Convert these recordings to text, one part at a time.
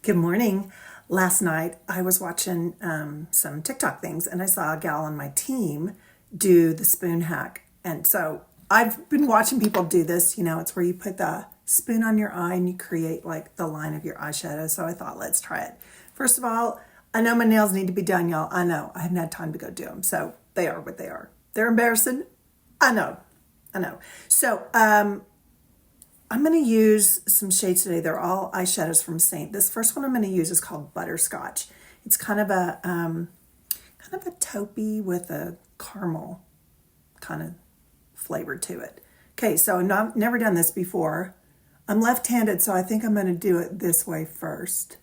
Good morning. Last night I was watching some TikTok things and I saw a gal on my team do the spoon hack. And so I've been watching people do this. It's where you put the spoon on your eye and you create like the line of your eyeshadow. So I thought, let's try it. First of all, I know my nails need to be done, y'all. I know. I haven't had time to go do them. So they are what they are. They're embarrassing. I know. So I'm going to use some shades today. They're all eyeshadows from Saint. This first one I'm going to use is called Butterscotch. It's kind of a taupey with a caramel kind of flavor to it. Okay, so I've never done this before. I'm left-handed, so I think I'm going to do it this way first.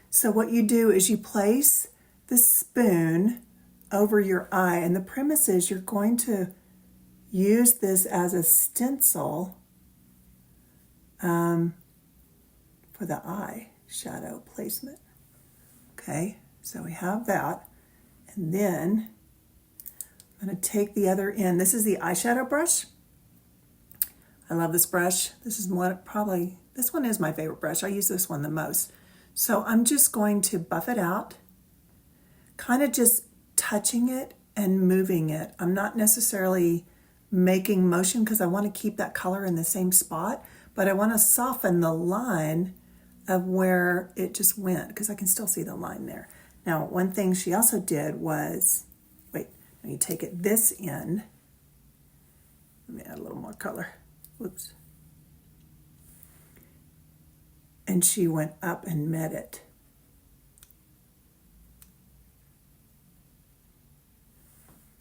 So what you do is you place the spoon over your eye, and the premise is you're going to use this as a stencil for the eye shadow placement. Okay, so we have that. And then I'm going to take the other end. This is the eyeshadow brush. I love this brush. This one is my favorite brush. I use this one the most. So I'm just going to buff it out, kind of just touching it and moving it. I'm not necessarily making motion because I want to keep that color in the same spot, but I want to soften the line of where it just went because I can still see the line there. Now, one thing she also did was, you take it this end. Let me add a little more color. Whoops. And she went up and met it.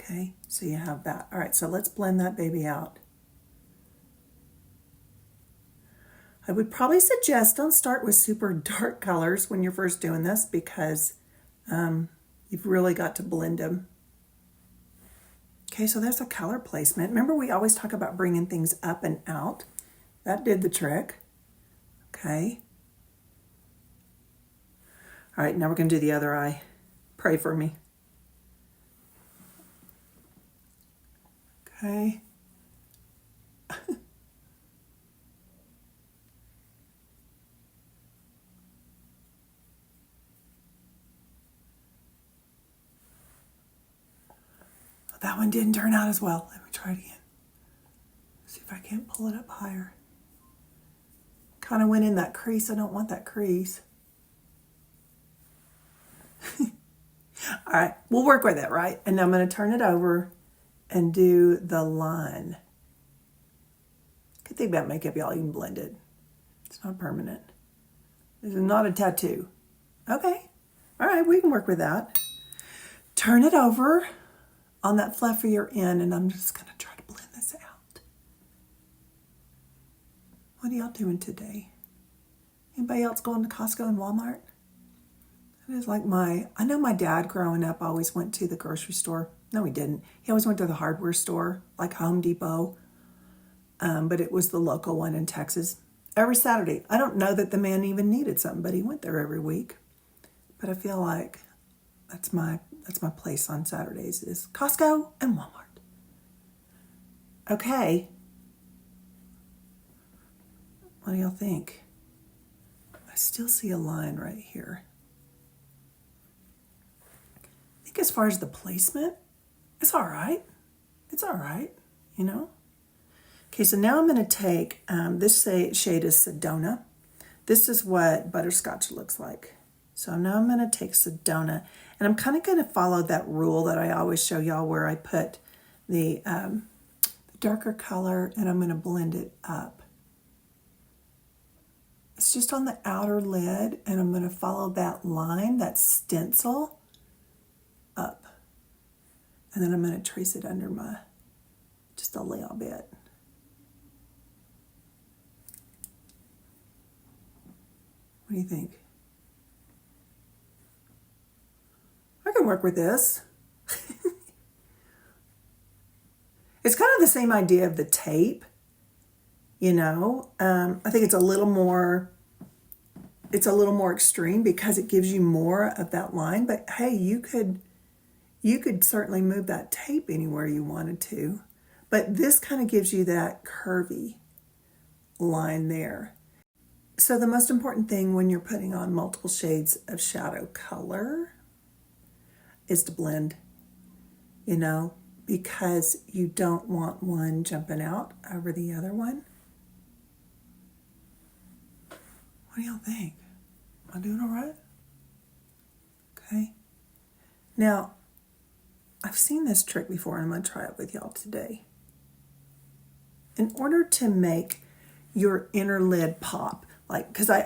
Okay, so you have that. All right, so let's blend that baby out. I would probably suggest don't start with super dark colors when you're first doing this because you've really got to blend them. Okay, so there's a color placement. Remember, we always talk about bringing things up and out. That did the trick. Okay. All right, now we're going to do the other eye. Pray for me. Okay. That one didn't turn out as well. Let me try it again. See if I can't pull it up higher. Kind of went in that crease. I don't want that crease. All right, we'll work with it, right? And now I'm going to turn it over and do the line. Good thing about makeup, y'all, you can blend it. It's not permanent. This is not a tattoo. Okay, all right, we can work with that. Turn it over on that fluffier end, and I'm just going to try to blend this out. What are y'all doing today? Anybody else going to Costco and Walmart? It is like I know my dad growing up always went to the grocery store. No, he didn't. He always went to the hardware store, like Home Depot. But it was the local one in Texas. Every Saturday. I don't know that the man even needed something, but he went there every week. But I feel like that's my place on Saturdays is Costco and Walmart. Okay. What do y'all think? I still see a line right here. I think as far as the placement, it's all right. It's all right, Okay, so now I'm going to take, this shade is Sedona. This is what Butterscotch looks like. So now I'm going to take Sedona, and I'm kind of going to follow that rule that I always show y'all where I put the darker color and I'm going to blend it up. It's just on the outer lid, and I'm going to follow that line, that stencil, up. And then I'm going to trace it under just a little bit. What do you think? I can work with this. It's kind of the same idea of the tape, I think it's a little more extreme because it gives you more of that line, but hey, you could certainly move that tape anywhere you wanted to, but this kind of gives you that curvy line there. So the most important thing when you're putting on multiple shades of shadow color is to blend, you know, because you don't want one jumping out over the other one. What do y'all think? Am I doing all right? Okay. Now, I've seen this trick before and I'm going to try it with y'all today. In order to make your inner lid pop, like, because I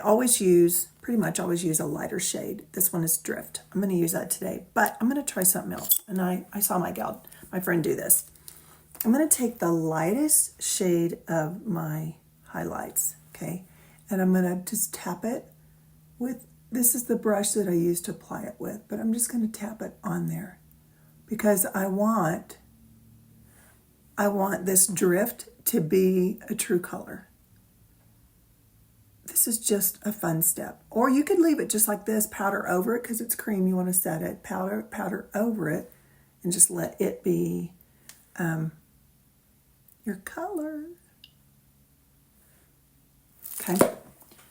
pretty much always use a lighter shade. This one is Drift. I'm going to use that today, but I'm going to try something else. And I saw my friend do this. I'm going to take the lightest shade of my highlights, okay? And I'm going to just tap it with, this is the brush that I use to apply it with, but I'm just going to tap it on there because I want this drift to be a true color. This is just a fun step. Or you could leave it just like this, powder over it because it's cream, you want to set it, powder over it, and just let it be your color. Okay,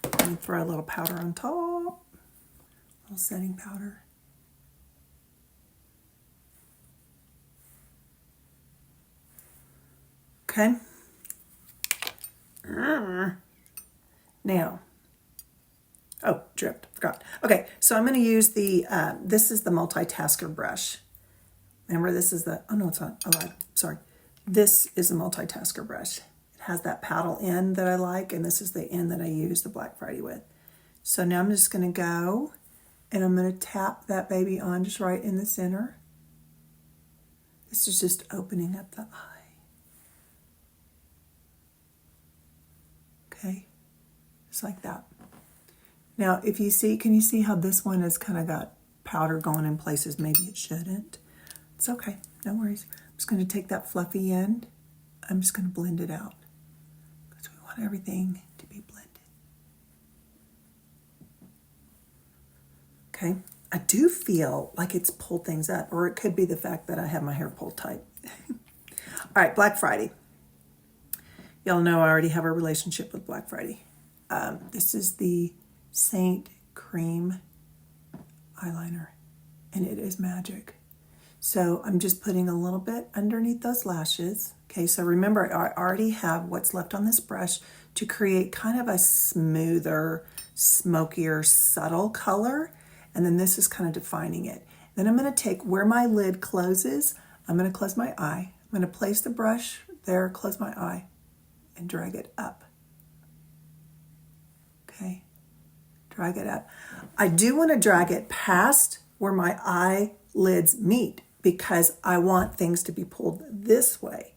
let me throw a little powder on top, a little setting powder. Okay. Now, oh, dripped, forgot. Okay, so I'm going to use the, this is the multitasker brush. Remember, this is the, oh no, it's not, oh, sorry. This is a multitasker brush. It has that paddle end that I like, and this is the end that I use the Black Friday with. So now I'm just going to go, and I'm going to tap that baby on just right in the center. This is just opening up the eye. Okay, just like that. Now, if you see, can you see how this one has kind of got powder going in places maybe it shouldn't? It's okay, no worries. I'm just going to take that fluffy end. I'm just going to blend it out because we want everything to be blended. Okay, I do feel like it's pulled things up, or it could be the fact that I have my hair pulled tight. All right, Black Friday. Y'all know I already have a relationship with Black Friday. This is the Saint Cream eyeliner, and it is magic. So I'm just putting a little bit underneath those lashes. Okay, so remember, I already have what's left on this brush to create kind of a smoother, smokier, subtle color. And then this is kind of defining it. Then I'm going to take where my lid closes, I'm going to close my eye. I'm going to place the brush there, close my eye, and drag it up. Okay, drag it up. I do want to drag it past where my eyelids meet because I want things to be pulled this way.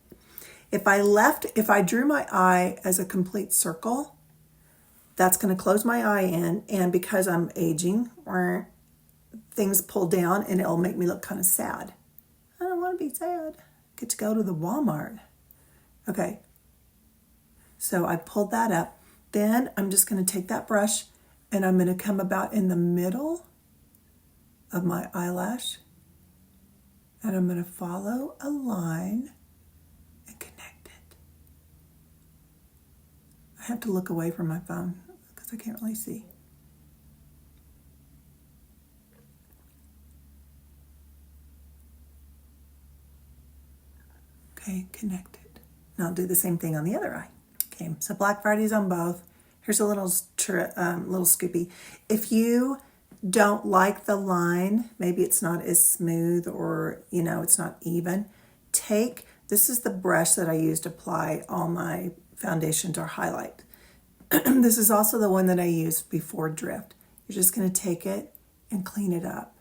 If I drew my eye as a complete circle, that's going to close my eye in, and because I'm aging, things pull down and it'll make me look kind of sad. I don't want to be sad. I get to go to the Walmart. Okay, so I pulled that up. Then I'm just going to take that brush and I'm going to come about in the middle of my eyelash, and I'm going to follow a line and connect it. I have to look away from my phone because I can't really see. Okay, connected. Now I'll do the same thing on the other eye. Okay, so Black Friday's on both. Here's a little scoopy. If you don't like the line, maybe it's not as smooth, or it's not even, this is the brush that I use to apply all my foundations or highlight. This is also the one that I use before Drift. You're just going to take it and clean it up.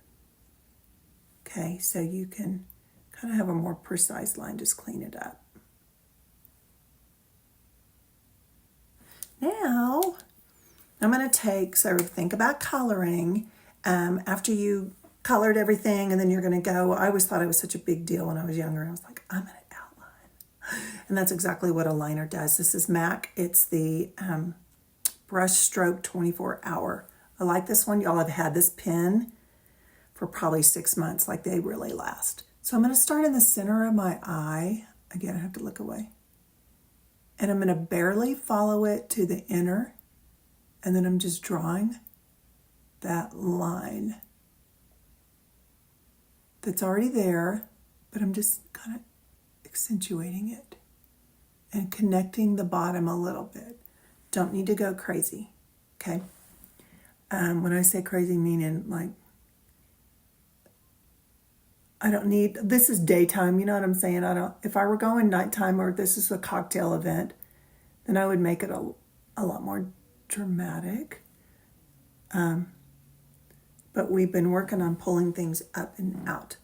Okay, so you can kind of have a more precise line, just clean it up. Now, I'm going to think about coloring. After you colored everything, and then you're going to go, I always thought it was such a big deal when I was younger. I was like, I'm going to outline. And that's exactly what a liner does. This is MAC. It's the Brush Stroke 24-hour. I like this one. Y'all have had this pen for probably 6 months. Like, they really last. So I'm going to start in the center of my eye. Again, I have to look away. And I'm going to barely follow it to the inner. And then I'm just drawing that line that's already there, but I'm just kind of accentuating it and connecting the bottom a little bit. Don't need to go crazy, okay? When I say crazy, meaning like, I don't need, this is daytime, you know what I'm saying? If I were going nighttime or this is a cocktail event, then I would make it a lot more dramatic. But we've been working on pulling things up and out.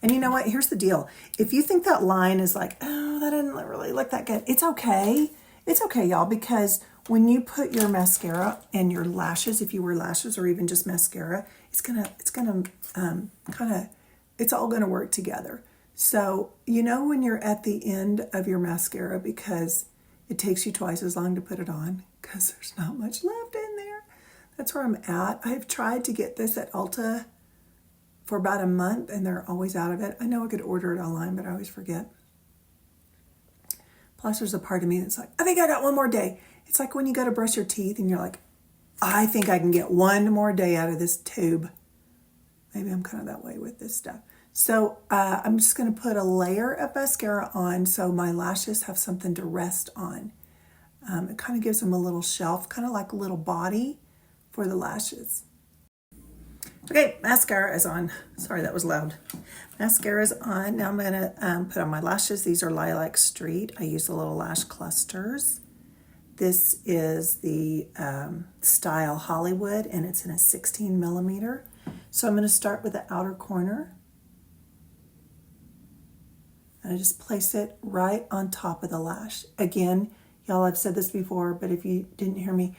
And you know what? Here's the deal. If you think that line is like, oh, that didn't really look that good, it's okay. It's okay, y'all, because when you put your mascara and your lashes, if you wear lashes or even just mascara, it's all gonna work together. So, you know when you're at the end of your mascara because it takes you twice as long to put it on because there's not much left in there. That's where I'm at. I've tried to get this at Ulta for about a month and they're always out of it. I know I could order it online, but I always forget. Plus there's a part of me that's like, I think I got one more day. It's like when you go to brush your teeth and you're like, I think I can get one more day out of this tube. Maybe I'm kind of that way with this stuff. So I'm just going to put a layer of mascara on so my lashes have something to rest on. It kind of gives them a little shelf, kind of like a little body for the lashes. Okay, mascara is on. Sorry, that was loud. Mascara is on. Now I'm going to put on my lashes. These are Lilac Street. I use the little lash clusters. This is the Style Hollywood, and it's in a 16 millimeter. So I'm going to start with the outer corner. And I just place it right on top of the lash. Again, y'all, I've said this before, but if you didn't hear me,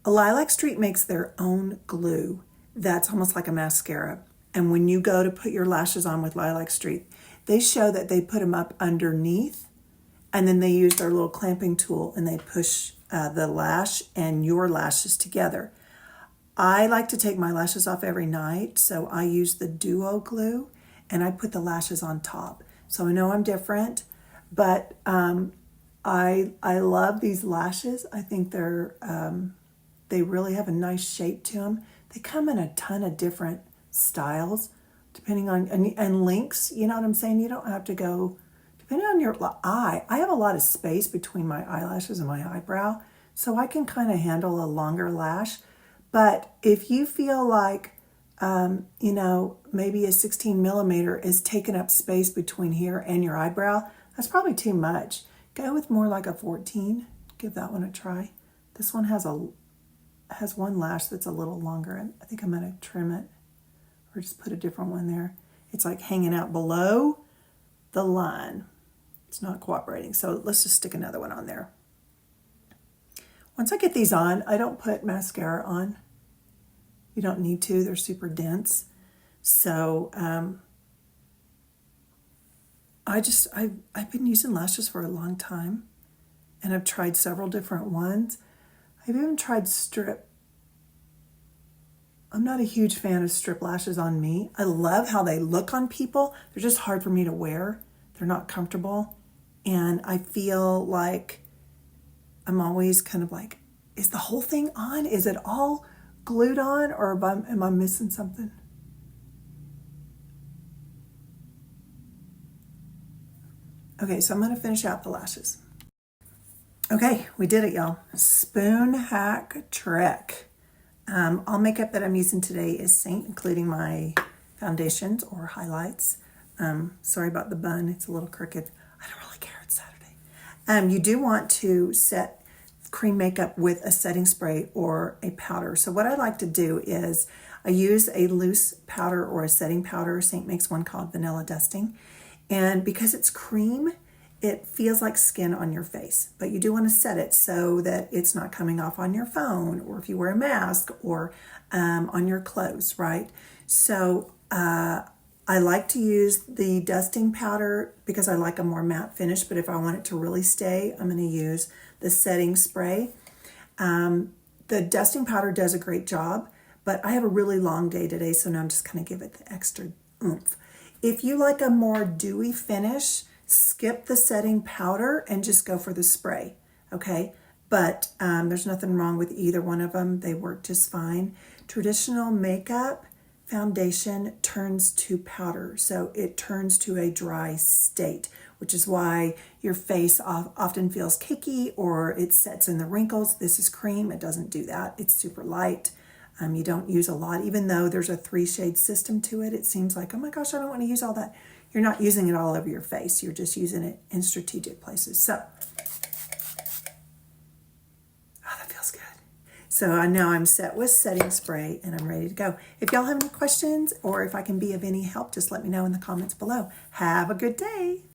Lilac Street makes their own glue. That's almost like a mascara. And when you go to put your lashes on with Lilac Street, they show that they put them up underneath and then they use their little clamping tool and they push the lash and your lashes together. I like to take my lashes off every night, so I use the duo glue and I put the lashes on top. So I know I'm different, but I love these lashes. I think they really have a nice shape to them. They come in a ton of different styles, depending on, and lengths, you know what I'm saying? You don't have to go, depending on your eye. I have a lot of space between my eyelashes and my eyebrow, so I can kind of handle a longer lash. But if you feel like, maybe a 16 millimeter is taking up space between here and your eyebrow, that's probably too much. Go with more like a 14. Give that one a try. This one has one lash that's a little longer, and I think I'm going to trim it or just put a different one there. It's like hanging out below the line. It's not cooperating, so let's just stick another one on there. Once I get these on, I don't put mascara on. You don't need to. They're super dense. So I've been using lashes for a long time, and I've tried several different ones. I've even tried strip. I'm not a huge fan of strip lashes on me. I love how they look on people. They're just hard for me to wear. They're not comfortable. And I feel like I'm always kind of like, is the whole thing on? Is it all glued on, or am I missing something? Okay, so I'm going to finish out the lashes. Okay, we did it, y'all. Spoon hack trick. All makeup that I'm using today is Saint, including my foundations or highlights. Sorry about the bun, it's a little crooked. I don't really care, it's Saturday. You do want to set cream makeup with a setting spray or a powder. So what I like to do is I use a loose powder or a setting powder. Saint makes one called Vanilla Dusting. And because it's cream, it feels like skin on your face, but you do want to set it so that it's not coming off on your phone or if you wear a mask or on your clothes, right? So I like to use the dusting powder because I like a more matte finish, but if I want it to really stay, I'm going to use the setting spray. The dusting powder does a great job, but I have a really long day today, so now I'm just going to give it the extra oomph. If you like a more dewy finish, skip the setting powder and just go for the spray, okay? but there's nothing wrong with either one of them. They work just fine. Traditional makeup foundation turns to powder, so it turns to a dry state, which is why your face often feels cakey or it sets in the wrinkles. This is cream. It doesn't do that. It's super light. You don't use a lot, even though there's a 3-shade system to it. It seems like, oh my gosh, I don't want to use all that. You're not using it all over your face. You're just using it in strategic places. So, oh, that feels good. So now I'm set with setting spray and I'm ready to go. If y'all have any questions or if I can be of any help, just let me know in the comments below. Have a good day.